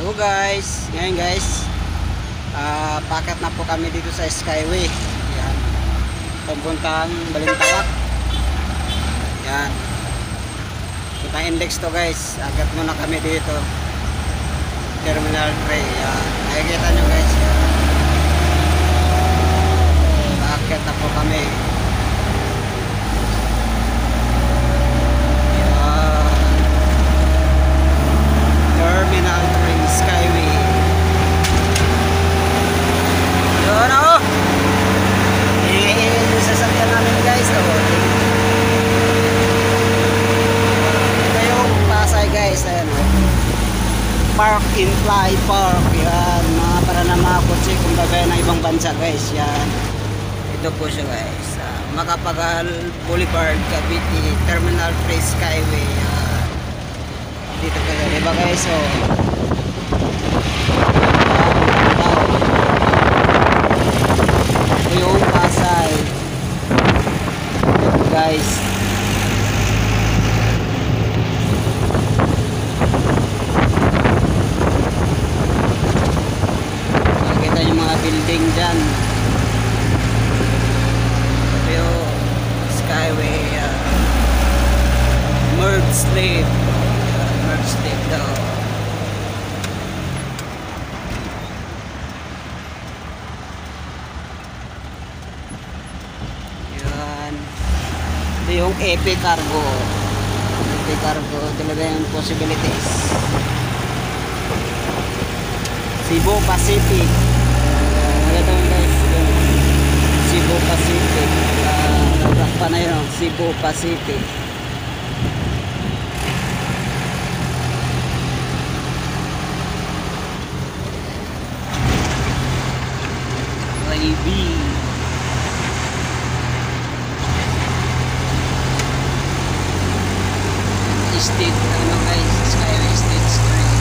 Hello guys, ngayon guys, packet na po kami dito sa Skyway. Yan, papuntang Balintawak. Yan, puntang index to guys. Agat muna kami dito, Terminal 3. Yan, nakikita nyo guys. Packet na po kami. Terminal 3 Skyway. Yun o. Yung sasakyan namin guys. Ito yung Pasay guys. Ayan o. Park in Fly Park. Yan. Mga para na mga kutsi kung bagay ng ibang bansa guys. Yan. Ito po siya guys. Macapagal Boulevard, Cavite, Terminal 3 Skyway. Yan. Dito kayo, diba guys? So ito yung Pasay. Ito guys. Nakikita yung mga building dyan. Ito yung Skyway, merge slave. Stick daw. Yan. Ito yung EP Cargo. EP Cargo talaga yung possibilities. Cebu Pacific. Ito guys. Cebu Pacific. Rakpa na yun. Cebu Pacific. EV State, ano guys, Skyway State Street.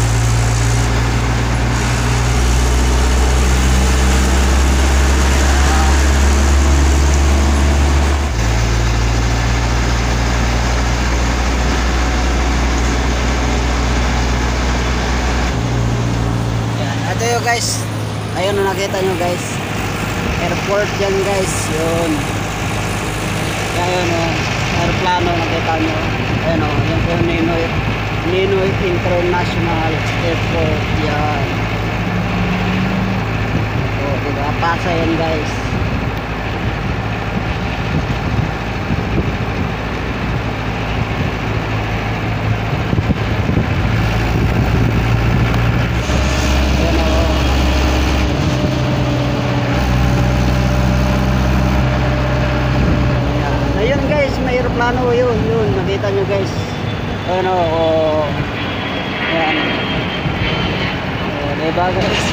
Yan, ito yung guys, ayun na nakita nyo guys, airport yan guys. Yun. Ayun o. Aeroplano nakita nyo. Ayun o. Yan po Ninoy International Airport. Yan. O diba? Pasay yan guys. Aeroplano yun, nakita nyo guys. Ano, yan. Diba guys,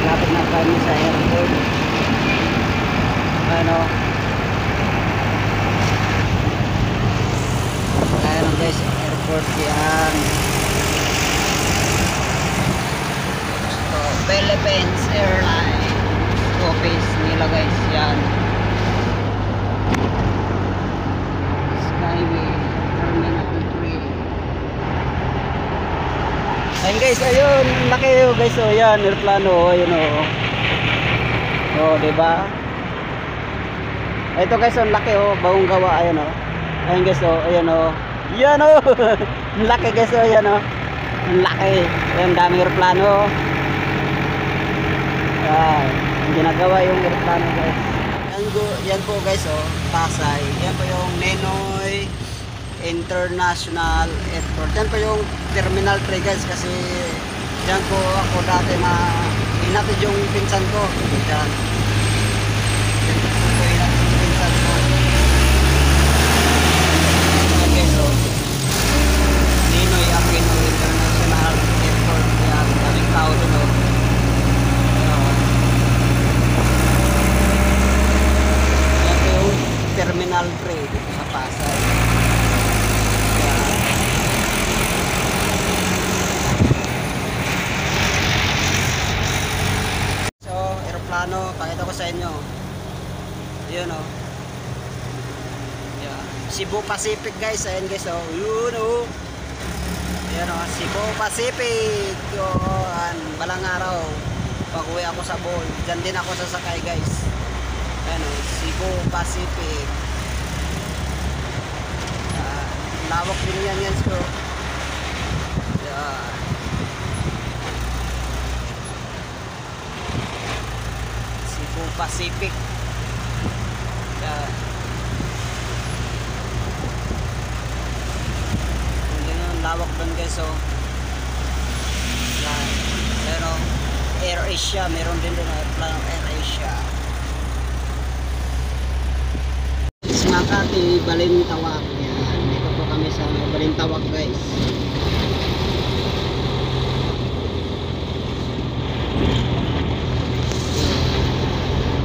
lapit na kami sa airport. Ano, ayan guys, airport yan. So, Philippines Airlines office nila guys, yan. Terminal 3. Ayun guys, ayun, laki yun guys, o yan, aeroplano, ayun o. O, diba? Ito guys, ang laki o, bagong gawa, ayun o. Ayun guys o, ayun o. Yan o, laki guys o, yan o. Ang laki, ayun, daming aeroplano. Yan, ginagawa yung aeroplano guys. Yan po guys oh, Pasay. Yan po yung Ninoy International Airport. Yan po yung Terminal 3 guys, kasi yan po ako dati na inatid yung pinsan ko. Yan. Yan po inatid yung pinsan ko. Yan guys oh, Ninoy Aquino International Airport. Yan, daming tao doon oh. Terminal 3 dito sa Pasay. Yan. So, aeroplano, pakita ko sa inyo. Yun o. Yan. Cebu Pacific guys, ayan guys oh. Yun oh. Ayan o, Cebu Pacific. Yun, balang araw. Pag-uwi ako sa Bohol. Diyan din ako sasakay guys. Ayan o, Cebu Pacific. Lawak din yan guys ko. Ayan. Cebu Pacific. Ayan. Lawak doon guys oh. Yan. Pero Air Asia, meron din doon aeroplano Air Asia. Makati, Balintawak. Yan. Dito po kami sa Balintawak guys.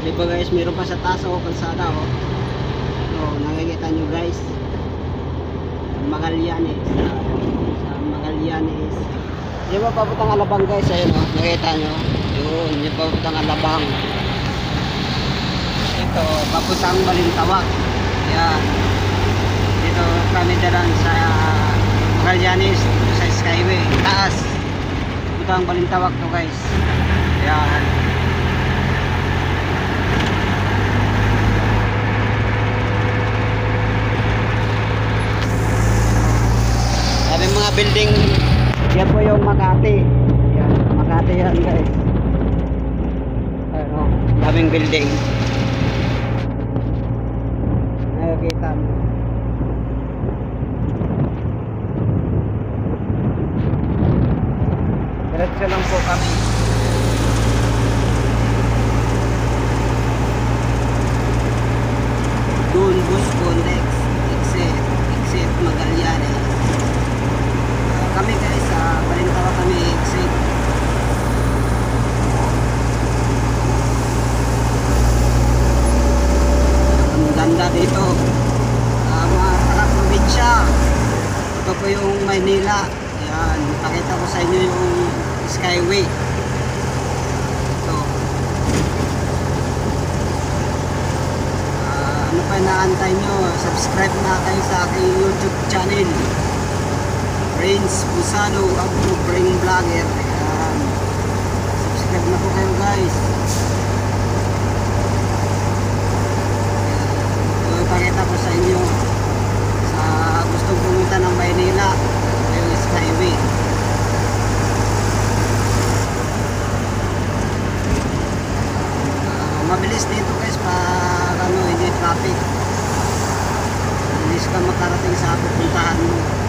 Diba guys, meron pa sa taas o kalsada oh. So, nakikita nyo guys. Magallanes. Sa Magallanes. Yung ba papuntang Alabang guys, ayun o, nakita nyo. Yun, yung papuntang Alabang. Ito, papuntang Balintawak. Yan. Dito kami daran sa Magallanes, sa Skyway, taas. Papuntang Balintawak to guys. Yan. Yung mga building, yan po yung Makati. Yan, Makati yan guys. Ano, daming building. Nakikita mo. Diretso lang po kami. Doon bus connect, exit Magallanes. Kami guys, Balintawak kami exit. Ang ganda dito. Mga taga-probinsya. Ito po yung Maynila. Yan, pakita ko sa inyo yung Skyway. Ito. Ano pa inaantay nyo? Subscribe na kayo sa aking YouTube channel. Prince Busano, ako Brain Vlogger. Ayan. Subscribe na po kayo guys. Ito ipakita ko sa inyo sa gustong pumunta ng Maynila, yung Skyway. Mabilis dito guys pag ano, hindi traffic. Mabilis ka makarating sa pupuntahan mo.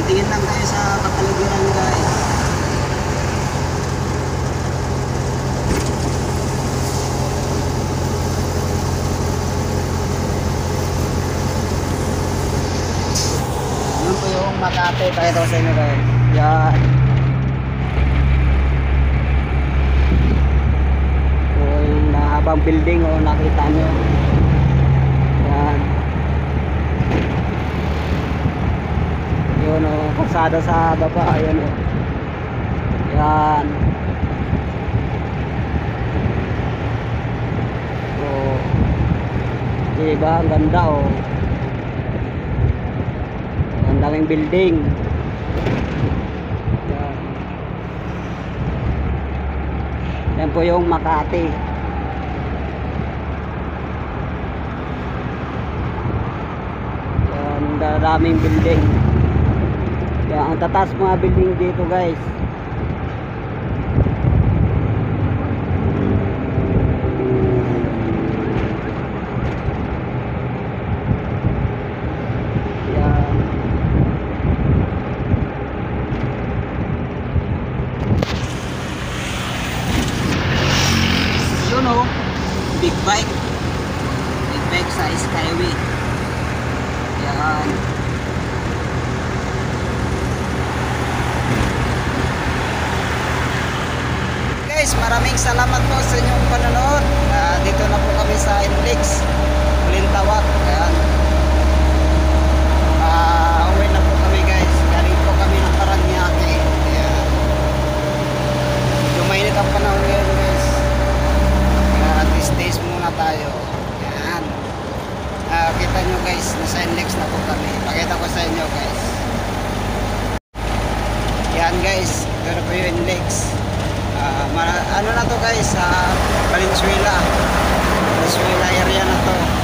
Tingin lang tayo sa kapaligiran guys. Yun po yung Makati. Pakita ko sa inyo guys. Yan. So yung nahabang building o nakita nyo. Yan. Yun o, kalsada sa baba, ayan o. Yan. So, diba, ang ganda o. Ang daming building. Yan. Yan po yung Makati. Yan, daming building. Ang tataas mga building dito guys. Yan. Yun o, big bike sa Skyway. Yan. Guys, maraming salamat po sa inyong panonood. Dito na po kami sa Inlex, Balintawak. Ayan. Uwi na po kami guys. Galing po kami ng Paranaque. Ayan. makita nyo guys, nasa NLEX na po kami. Pakita ko sa inyo guys. Yan guys, pero po yung NLEX. Ano na to guys, sa Valenzuela area na to.